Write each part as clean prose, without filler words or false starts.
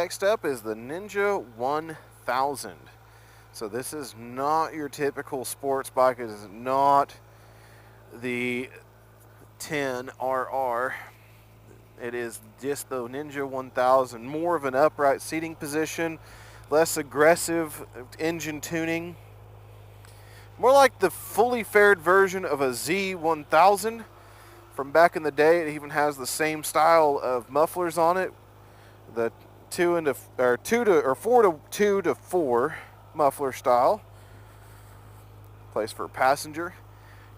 Next up is the Ninja 1000. So this is not your typical sports bike. It is not the 10RR. It is just the Ninja 1000. More of an upright seating position, less aggressive engine tuning. More like the fully fared version of a Z1000 from back in the day. It even has the same style of mufflers on it. The 4 to 2 to 4 muffler style. Place for a passenger.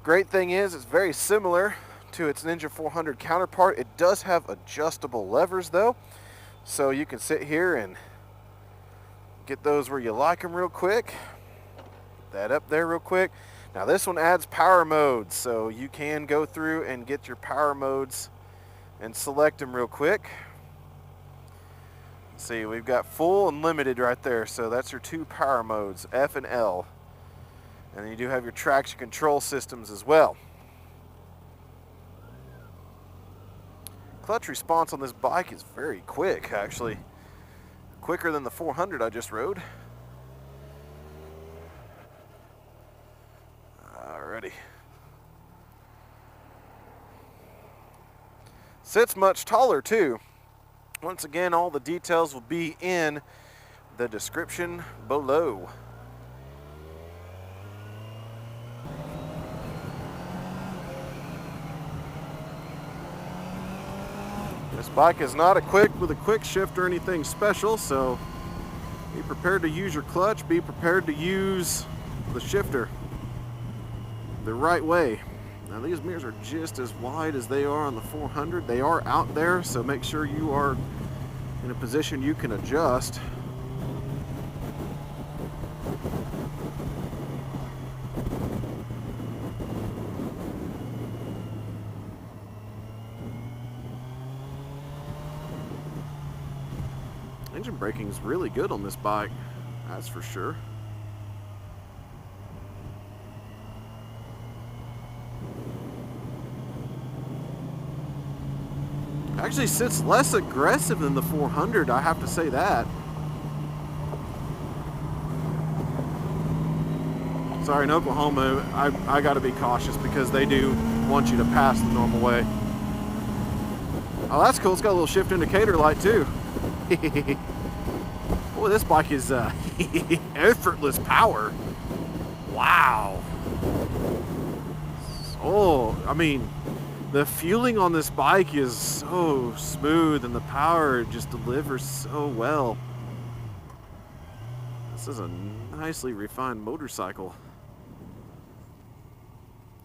Great thing is it's very similar to its Ninja 400 counterpart. It does have adjustable levers though, so you can sit here and get those where you like them real quick. Get that up there real quick. Now this one adds power modes, so you can go through and get your power modes and select them real quick. See, we've got full and limited right there, so that's your two power modes, F and L. And then you do have your traction control systems as well. Clutch response on this bike is very quick, actually. Quicker than the 400 I just rode. Alrighty. Sits much taller too. Once again, all the details will be in the description below. This bike is not equipped with a quick shift or anything special, so be prepared to use your clutch, be prepared to use the shifter the right way. Now these mirrors are just as wide as they are on the 400. They are out there, so make sure you are in a position you can adjust. Engine braking is really good on this bike, that's for sure. Actually sits less aggressive than the 400, I have to say that. Sorry, in Oklahoma, I gotta be cautious because they do want you to pass the normal way. Oh, that's cool, it's got a little shift indicator light too. Boy, this bike is effortless power. Wow. Oh, I mean, the fueling on this bike is so smooth and the power just delivers so well. This is a nicely refined motorcycle.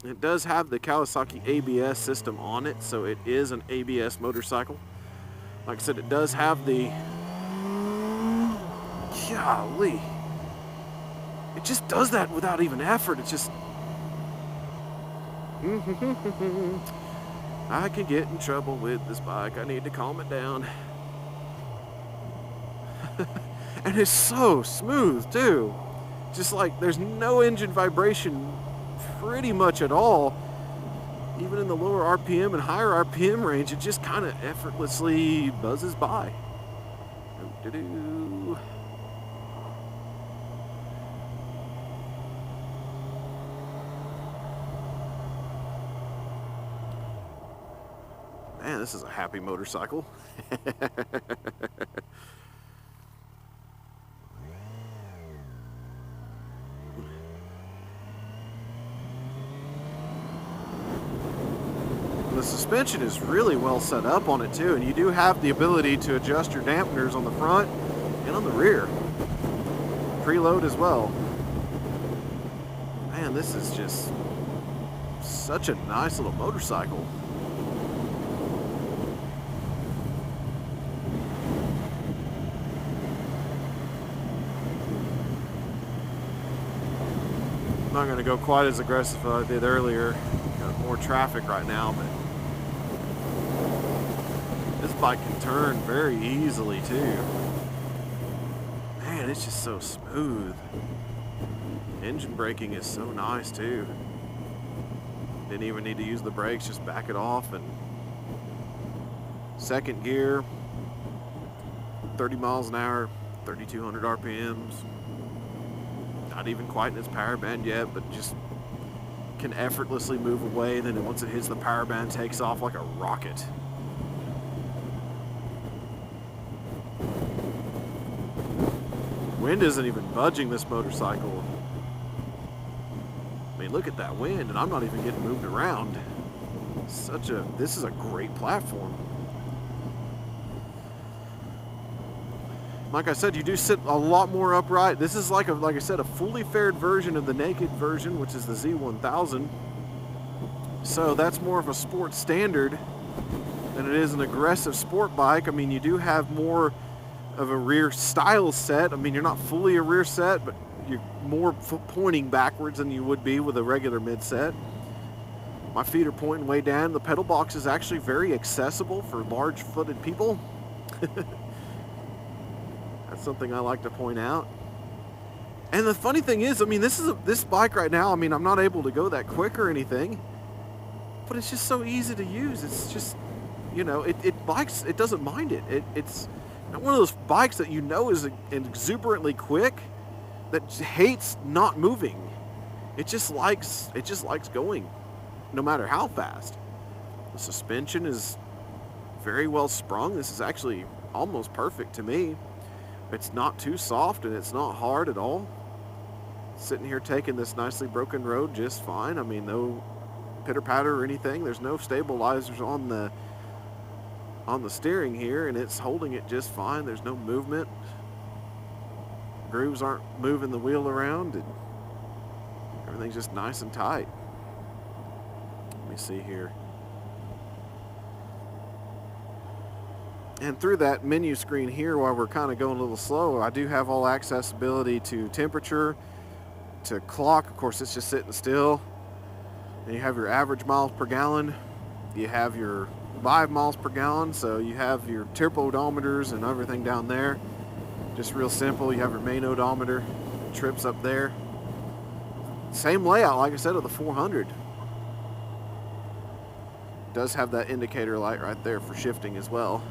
It does have the Kawasaki ABS system on it, so it is an ABS motorcycle. Like I said, it does have the... Golly. It just does that without even effort. It's just... I could get in trouble with this bike. I need to calm it down. And it's so smooth too. Just like there's no engine vibration pretty much at all. Even in the lower RPM and higher RPM range, it just kind of effortlessly buzzes by. Doo-doo-doo. Man, this is a happy motorcycle. The suspension is really well set up on it too, and you do have the ability to adjust your dampeners on the front and on the rear. Preload as well. Man, this is just such a nice little motorcycle. I'm not going to go quite as aggressive as I did earlier. Got more traffic right now, but this bike can turn very easily too. Man, it's just so smooth. Engine braking is so nice too. Didn't even need to use the brakes, just back it off and second gear. 30 miles an hour, 3,200 RPMs. Not even quite in its power band yet, but just can effortlessly move away. Then once it hits the power band, takes off like a rocket. Wind isn't even budging this motorcycle. I mean, look at that wind, and I'm not even getting moved around. This is a great platform. Like I said, you do sit a lot more upright. This is like I said, a fully fared version of the naked version, which is the Z1000. So that's more of a sport standard than it is an aggressive sport bike. I mean, you do have more of a rear style set. I mean, you're not fully a rear set, but you're more pointing backwards than you would be with a regular mid set. My feet are pointing way down. The pedal box is actually very accessible for large-footed people. That's something I like to point out. And the funny thing is, I mean, this bike right now, I mean, I'm not able to go that quick or anything, but it's just so easy to use. It's just, you know, it doesn't mind it. It's not one of those bikes that you know is exuberantly quick that hates not moving. It just likes going, no matter how fast. The suspension is very well sprung. This is actually almost perfect to me. It's not too soft and it's not hard at all. Sitting here taking this nicely broken road just fine. I mean, no pitter patter or anything. There's no stabilizers on the steering here, and it's holding it just fine. There's no movement. Grooves aren't moving the wheel around, and everything's just nice and tight. Let me see here. And through that menu screen here, while we're kind of going a little slow, I do have all accessibility to temperature, to clock. Of course, it's just sitting still. And you have your average miles per gallon. You have your 5 miles per gallon, so you have your trip odometers and everything down there. Just real simple. You have your main odometer, trips up there. Same layout, like I said, of the 400. Does have that indicator light right there for shifting as well.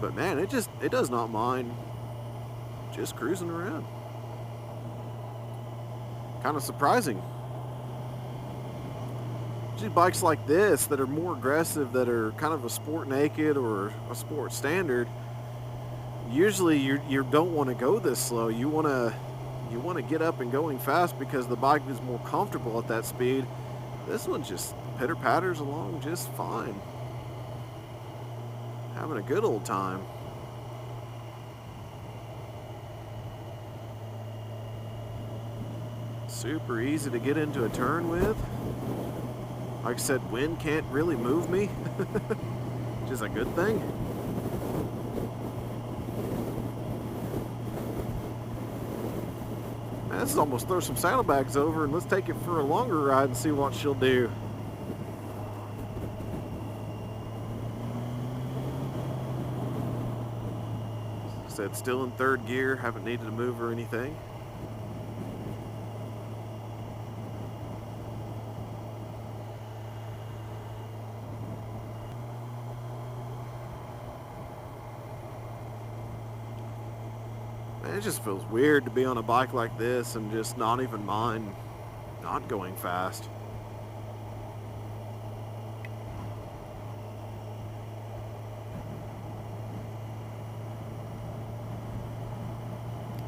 But man, it does not mind just cruising around. Kind of surprising. Usually bikes like this that are more aggressive, that are kind of a sport naked or a sport standard, usually you don't want to go this slow. You want to get up and going fast because the bike is more comfortable at that speed. This one just pitter patters along just fine. Having a good old time. Super easy to get into a turn with. Like I said, wind can't really move me, which is a good thing. Man, let's almost throw some saddlebags over and let's take it for a longer ride and see what she'll do. Said still in third gear, haven't needed to move or anything. Man, it just feels weird to be on a bike like this and just not even mind not going fast.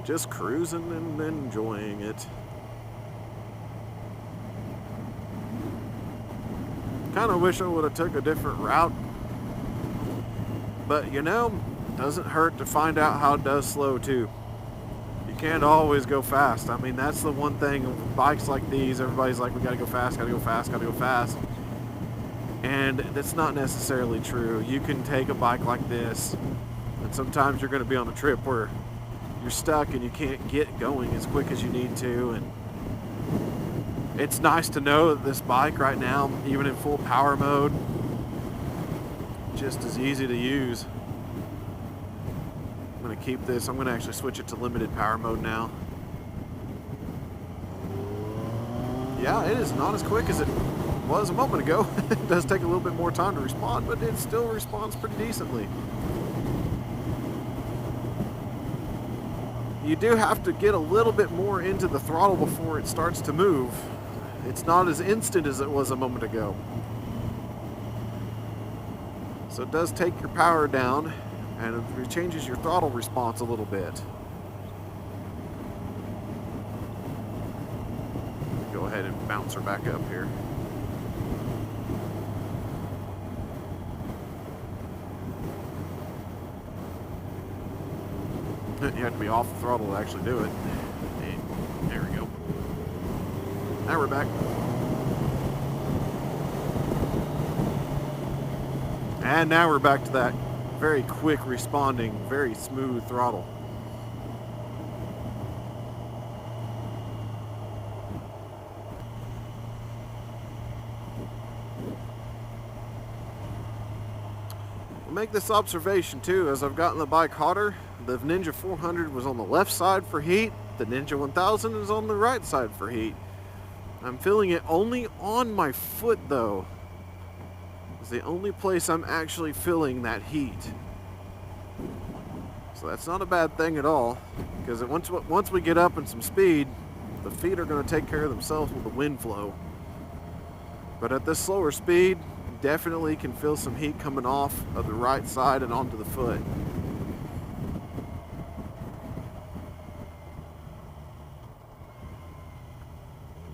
Just cruising and enjoying it. Kind of wish I would have took a different route, but you know, doesn't hurt to find out how it does slow too. You can't always go fast. I mean, that's the one thing with bikes like these. Everybody's like, we gotta go fast, gotta go fast, gotta go fast. And that's not necessarily true. You can take a bike like this, and sometimes you're gonna be on a trip where you're stuck and you can't get going as quick as you need to, and it's nice to know that this bike right now, even in full power mode, just as easy to use. I'm going to keep this. I'm going to actually switch it to limited power mode now. Yeah, it is not as quick as it was a moment ago. It does take a little bit more time to respond, but it still responds pretty decently. You do have to get a little bit more into the throttle before it starts to move. It's not as instant as it was a moment ago. So it does take your power down, and it changes your throttle response a little bit. Go ahead and bounce her back up here. You have to be off the throttle to actually do it. And there we go. Now we're back. And now we're back to that very quick responding, very smooth throttle. I'll make this observation too, as I've gotten the bike hotter. The Ninja 400 was on the left side for heat. The Ninja 1000 is on the right side for heat. I'm feeling it only on my foot though. It's the only place I'm actually feeling that heat. So that's not a bad thing at all, because once we get up in some speed, the feet are going to take care of themselves with the wind flow. But at this slower speed, definitely can feel some heat coming off of the right side and onto the foot.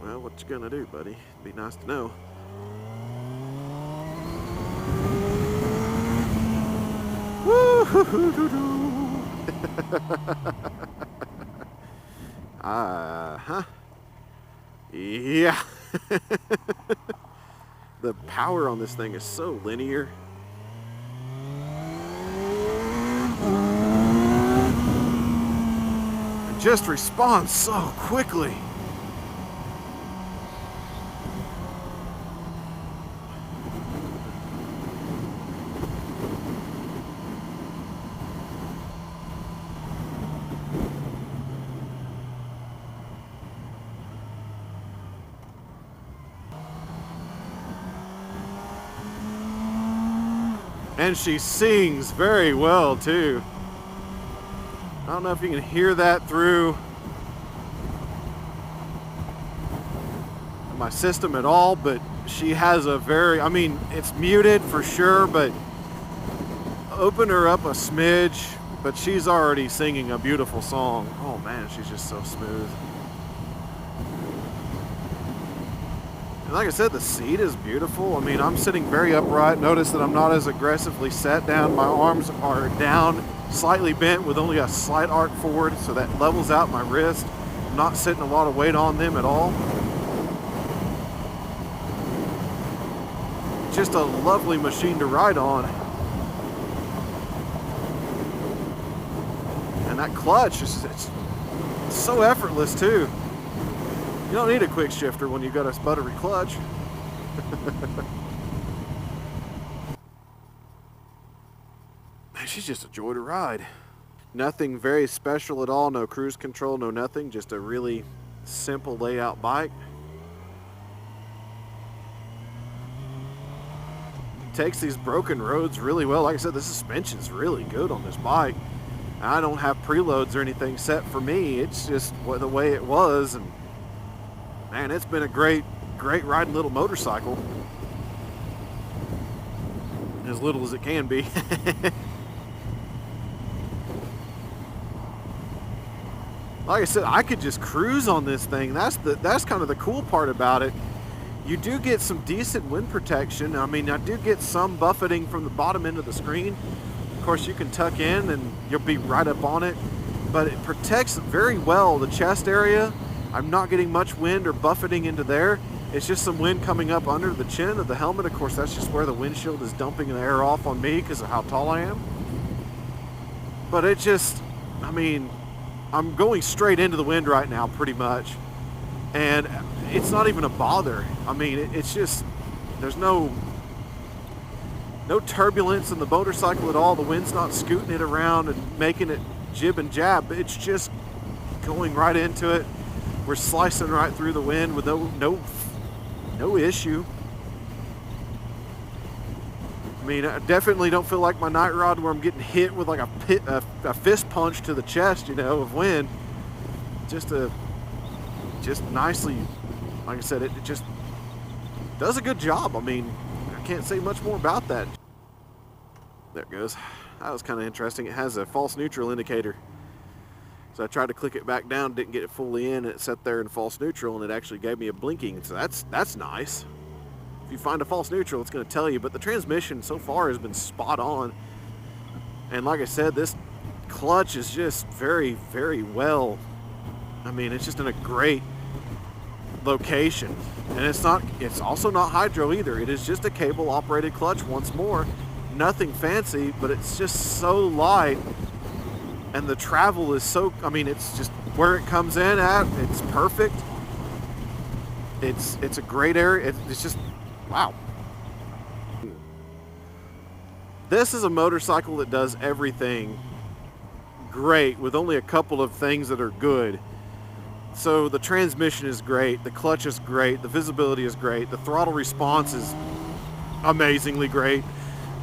Well, what you gonna do, buddy? Be nice to know. Woo-hoo-hoo-hoo-hoo. Yeah. The power on this thing is so linear. It just responds so quickly. And she sings very well too. I don't know if you can hear that through my system at all, but she has a very, I mean, it's muted for sure, but open her up a smidge, but she's already singing a beautiful song. Oh man, she's just so smooth. And like I said, the seat is beautiful. I mean, I'm sitting very upright. Notice that I'm not as aggressively set down. My arms are down, slightly bent with only a slight arc forward, so that levels out my wrist. I'm not sitting a lot of weight on them at all. Just a lovely machine to ride on. And that clutch, it's so effortless too. You don't need a quick shifter when you've got a buttery clutch. Man, she's just a joy to ride. Nothing very special at all, no cruise control, no nothing, just a really simple layout bike. Takes these broken roads really well. Like I said, the suspension's really good on this bike. I don't have preloads or anything set for me. It's just the way it was, and man, it's been a great riding little motorcycle. As little as it can be. Like I said, I could just cruise on this thing. That's kind of the cool part about it. You do get some decent wind protection. I mean, I do get some buffeting from the bottom end of the screen. Of course, you can tuck in and you'll be right up on it, but it protects very well the chest area. I'm not getting much wind or buffeting into there. It's just some wind coming up under the chin of the helmet. Of course, that's just where the windshield is dumping the air off on me because of how tall I am. But it just, I mean, I'm going straight into the wind right now pretty much. And it's not even a bother. I mean, it's just, there's no turbulence in the motorcycle at all. The wind's not scooting it around and making it jib and jab. It's just going right into it. We're slicing right through the wind with no issue. mean, I definitely don't feel like my night rod where I'm getting hit with like a fist punch to the chest, you know, of wind. Just nicely, like I said, it just does a good job. I mean, I can't say much more about that. There it goes. That was kind of interesting. It has a false neutral indicator. So I tried to click it back down, didn't get it fully in, and it sat there in false neutral, and it actually gave me a blinking. So that's nice. If you find a false neutral, it's going to tell you. But the transmission so far has been spot on. And like I said, this clutch is just very, very well. I mean, it's just in a great location. And it's also not hydro either. It is just a cable operated clutch once more. Nothing fancy, but it's just so light. And the travel is so, I mean, it's just where it comes in at, it's perfect. It's a great area. It's just, wow. This is a motorcycle that does everything great with only a couple of things that are good. So the transmission is great, the clutch is great, the visibility is great, the throttle response is amazingly great,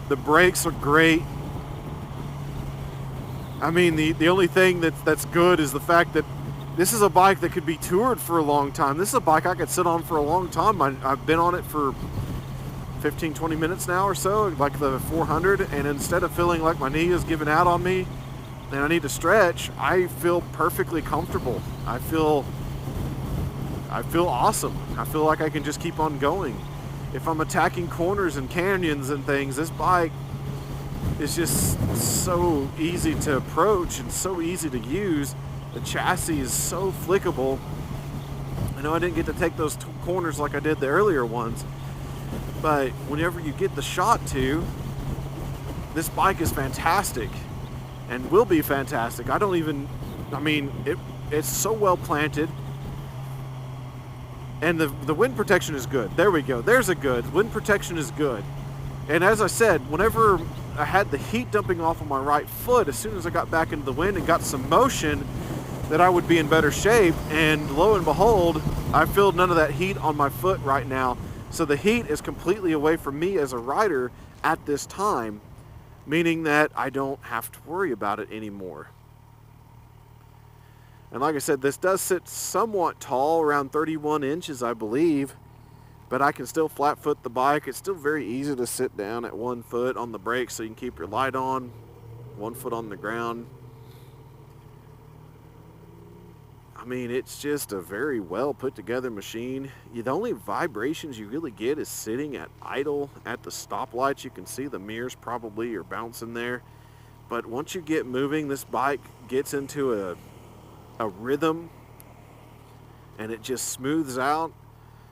the brakes are great. I mean, the only thing that's good is the fact that this is a bike that could be toured for a long time. This is a bike I could sit on for a long time. I've been on it for 15, 20 minutes now or so, like the 400, and instead of feeling like my knee is giving out on me and I need to stretch, I feel perfectly comfortable. I feel awesome. I feel like I can just keep on going. If I'm attacking corners and canyons and things, this bike is just so easy to approach and so easy to use. The chassis is so flickable. I know I didn't get to take those corners like I did the earlier ones, but whenever you get the shot to, this bike is fantastic and will be fantastic. It's so well planted, and the wind protection is good. There we go. There's a good. Wind protection is good. And as I said, whenever I had the heat dumping off of my right foot, as soon as I got back into the wind and got some motion, that I would be in better shape. And lo and behold, I feel none of that heat on my foot right now. So the heat is completely away from me as a rider at this time, meaning that I don't have to worry about it anymore. And like I said, this does sit somewhat tall, around 31 inches, I believe. But I can still flat foot the bike. It's still very easy to sit down at 1 foot on the brakes so you can keep your light on, 1 foot on the ground. I mean, it's just a very well put together machine. The only vibrations you really get is sitting at idle at the stoplights. You can see the mirrors probably are bouncing there. But once you get moving, this bike gets into a rhythm, and it just smooths out.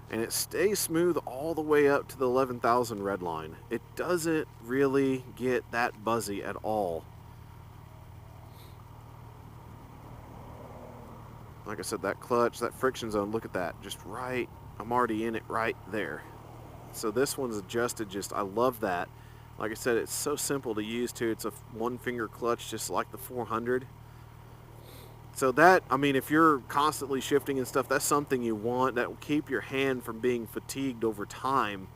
And it stays smooth all the way up to the 11,000 red line. It doesn't really get that buzzy at all. Like I said, that clutch, that friction zone, look at that. Just right, I'm already in it right there. So this one's adjusted I love that. Like I said, it's so simple to use too. It's a 1-finger clutch just like the 400. So that, I mean, if you're constantly shifting and stuff, that's something you want. That will keep your hand from being fatigued over time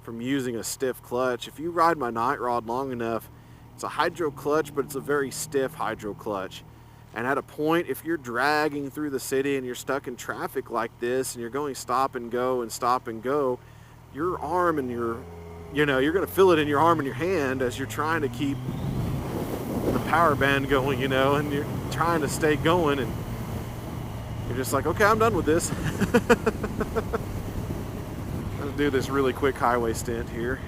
from using a stiff clutch. If you ride my night rod long enough, it's a hydro clutch, but it's a very stiff hydro clutch. And at a point, if you're dragging through the city and you're stuck in traffic like this and you're going stop and go, your arm and you're going to feel it in your arm and your hand as you're trying to keep the power band going, and you're trying to stay going, and you're just like, okay, I'm done with this. I'm going to do this really quick highway stint here.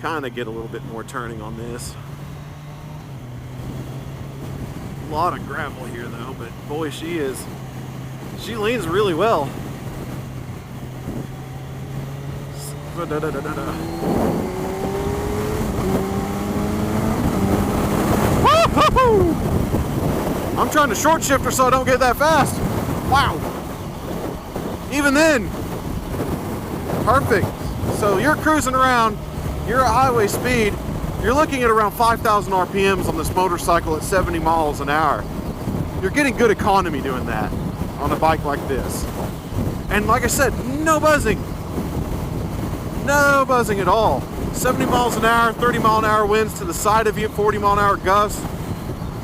Kind of get a little bit more turning on this. A lot of gravel here though, but boy, she leans really well. I'm trying to short shift her so I don't get that fast. Wow. Even then, perfect. So you're cruising around, you're at highway speed, you're looking at around 5,000 RPMs on this motorcycle at 70 miles an hour. You're getting good economy doing that. on a bike like this. And like I said, no buzzing. No buzzing at all. 70 miles an hour, 30 mile an hour winds to the side of you, 40 mile an hour gusts.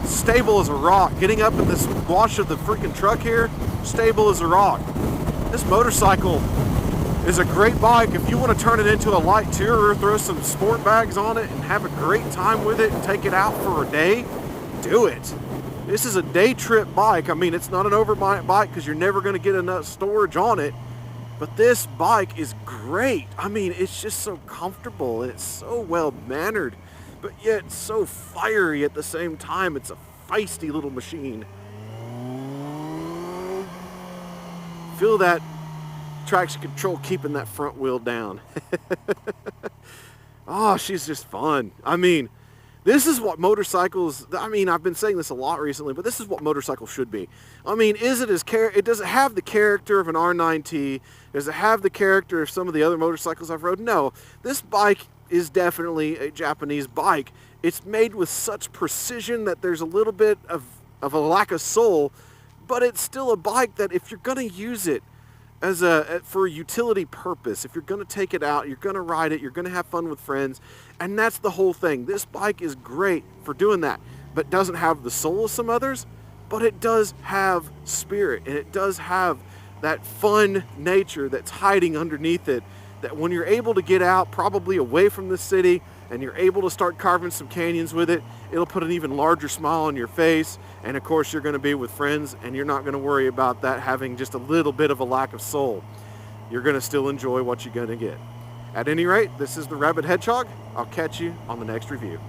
Stable as a rock. Getting up in this wash of the freaking truck here, stable as a rock. This motorcycle is a great bike if you want to turn it into a light tourer, throw some sport bags on it and have a great time with it and take it out for a day. Do it. This is a day trip bike. I mean, it's not an overnight bike because you're never going to get enough storage on it. But this bike is great. I mean, it's just so comfortable and it's so well mannered, but yet so fiery at the same time. It's a feisty little machine. Feel that traction control keeping that front wheel down. Oh, she's just fun. I mean, this is what motorcycles, I mean, I've been saying this a lot recently, but this is what motorcycles should be. I mean, does it have the character of an R9T? Does it have the character of some of the other motorcycles I've rode? No. This bike is definitely a Japanese bike. It's made with such precision that there's a little bit of a lack of soul, but it's still a bike that if you're going to use it for a utility purpose, if you're going to take it out, you're going to ride it, you're going to have fun with friends, and that's the whole thing. This bike is great for doing that, but doesn't have the soul of some others, but it does have spirit, and it does have that fun nature that's hiding underneath it, that when you're able to get out, probably away from the city, and you're able to start carving some canyons with it, it'll put an even larger smile on your face. And of course, you're going to be with friends, and you're not going to worry about that having just a little bit of a lack of soul. You're going to still enjoy what you're going to get. At any rate, this is the Rabid Hedgehog. I'll catch you on the next review.